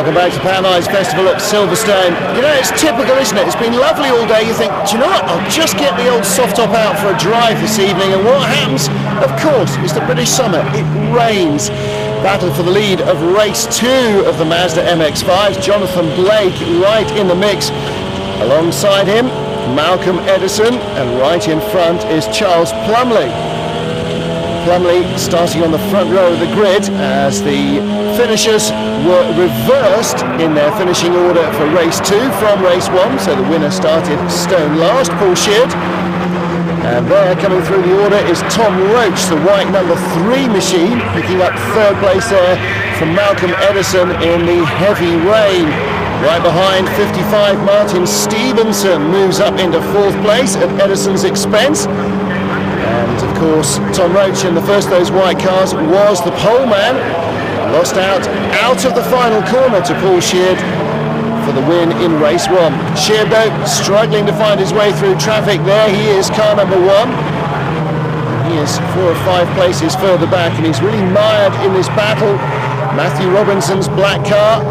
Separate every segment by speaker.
Speaker 1: Welcome back to Powernights Festival at Silverstone. You know, it's typical, isn't it? It's been lovely all day. You think, do you know what? I'll just get the old soft top out for a drive this evening. And what happens? Of course, it's the British summer. It rains. Battle for the lead of race 2 of the Mazda MX5. Jonathan Blake right in the mix. Alongside him, Malcolm Edison. And right in front is Charles Plumley. Plumley starting on the front row of the grid as the finishers were reversed in their finishing order for race 2 from race 1, so the winner started stone last, Paul Sheard. And there coming through the order is Tom Roach, the white number 3 machine, picking up 3rd place there from Malcolm Edison in the heavy rain. Right behind 55, Martin Stevenson moves up into 4th place at Edison's expense. And of course, Tom Roach in the first of those white cars was the pole man. Lost out of the final corner to Paul Sheard for the win in race 1. Sheard though struggling to find his way through traffic. There he is, car number 1. He is 4 or 5 places further back and he's really mired in this battle. Matthew Robinson's black car.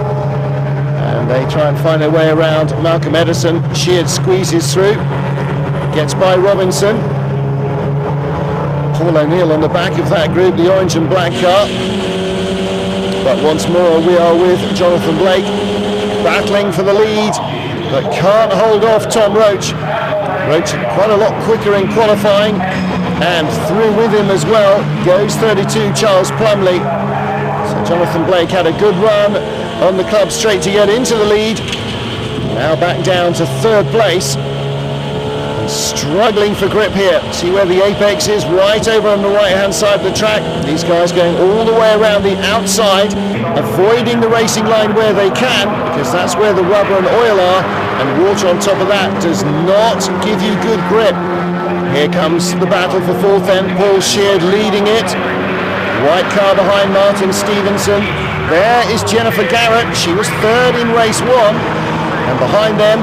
Speaker 1: And they try and find their way around Malcolm Edison. Sheard squeezes through, gets by Robinson. Paul O'Neill on the back of that group, the orange and black car. But once more we are with Jonathan Blake battling for the lead, but can't hold off Tom Roach. Roach quite a lot quicker in qualifying, and through with him as well goes 32 Charles Plumley. So Jonathan Blake had a good run on the club straight to get into the lead. Now back down to 3rd place. Struggling for grip here. See where the apex is, right over on the right hand side of the track. These guys going all the way around the outside, avoiding the racing line where they can, because that's where the rubber and oil are, and water on top of that does not give you good grip. Here comes the battle for 4th then, Paul Sheard leading it. White car behind Martin Stevenson. There is Jennifer Garrett, she was 3rd in race 1, and behind them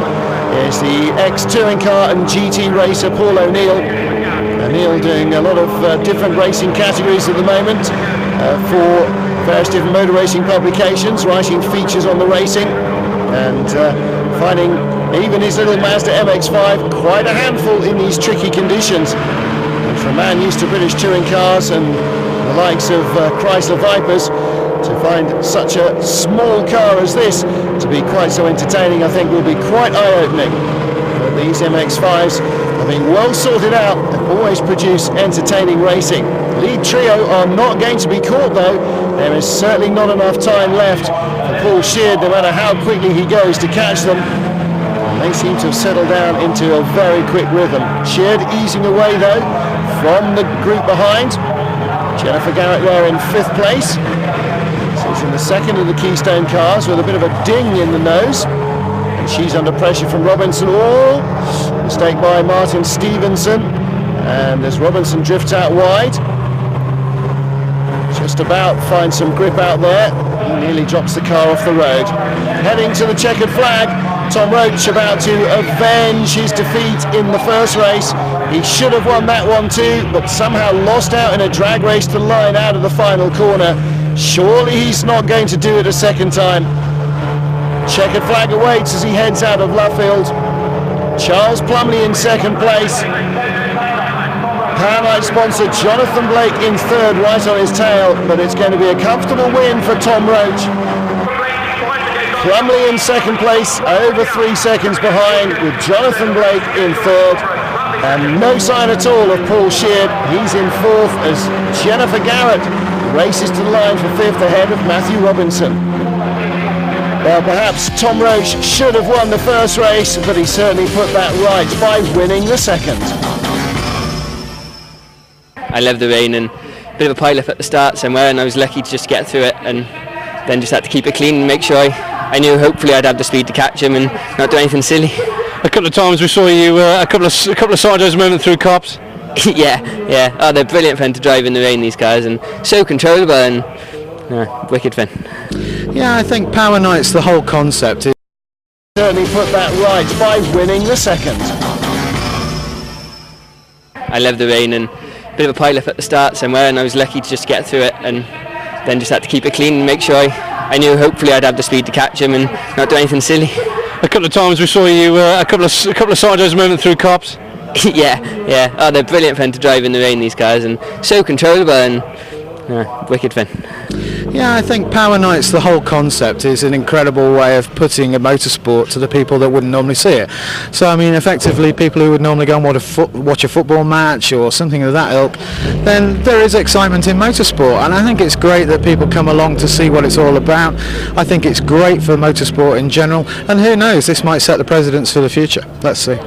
Speaker 1: is the ex-touring car and GT racer Paul O'Neill. O'Neill doing a lot of different racing categories at the moment for various different motor racing publications, writing features on the racing and finding even his little Mazda MX5 quite a handful in these tricky conditions. And for a man used to British touring cars and the likes of Chrysler Vipers, to find such a small car as this to be quite so entertaining, I think will be quite eye-opening. But these MX5s are being well sorted out and always produce entertaining racing. Lead trio are not going to be caught though. There is certainly not enough time left for Paul Sheard, no matter how quickly he goes, to catch them. And they seem to have settled down into a very quick rhythm. Sheard easing away though from the group behind. Jennifer Garrett there in 5th place. She's in the 2nd of the Keystone cars with a bit of a ding in the nose. And she's under pressure from Robinson. Oh, mistake by Martin Stevenson. And as Robinson drifts out wide, just about finds some grip out there. He nearly drops the car off the road. Heading to the checkered flag, Tom Roach about to avenge his defeat in the first race. He should have won that one too, but somehow lost out in a drag race to line out of the final corner. Surely he's not going to do it a second time. Checkered flag awaits as he heads out of Luffield. Charles Plumley in 2nd place. Powernights sponsor Jonathan Blake in 3rd, right on his tail, but it's going to be a comfortable win for Tom Roach. Plumley in 2nd place, over 3 seconds behind, with Jonathan Blake in 3rd. And no sign at all of Paul Sheard. He's in 4th as Jennifer Garrett races to the line for 5th ahead of Matthew Robinson. Well, perhaps Tom Roach should have won the first race, but he certainly put that right by winning the 2nd.
Speaker 2: I love the rain and a bit of a pile-up at the start somewhere, and I was lucky to just get through it and then just had to keep it clean and make sure I knew hopefully I'd have the speed to catch him and not do anything silly.
Speaker 3: A couple of times we saw you a couple of sideways movement through cops.
Speaker 2: yeah. Oh, they're brilliant fun to drive in the rain, these cars, and so controllable and wicked fun.
Speaker 4: Yeah, I think Powernights, the whole concept is
Speaker 1: certainly put that right by winning the 2nd.
Speaker 2: I love the rain and a bit of a pile-up at the start somewhere, and I was lucky to just get through it and then just had to keep it clean and make sure I knew hopefully I'd have the speed to catch him and not do anything silly.
Speaker 3: A couple of times we saw you a couple of sidewise movement through cops.
Speaker 2: yeah. Oh, they're brilliant fun to drive in the rain, these cars, and so controllable and wicked fun.
Speaker 4: Yeah, I think Powernights, the whole concept, is an incredible way of putting a motorsport to the people that wouldn't normally see it. So, I mean, effectively, people who would normally go and watch a football match or something of that ilk, then there is excitement in motorsport, and I think it's great that people come along to see what it's all about. I think it's great for motorsport in general, and who knows, this might set the precedents for the future. Let's see.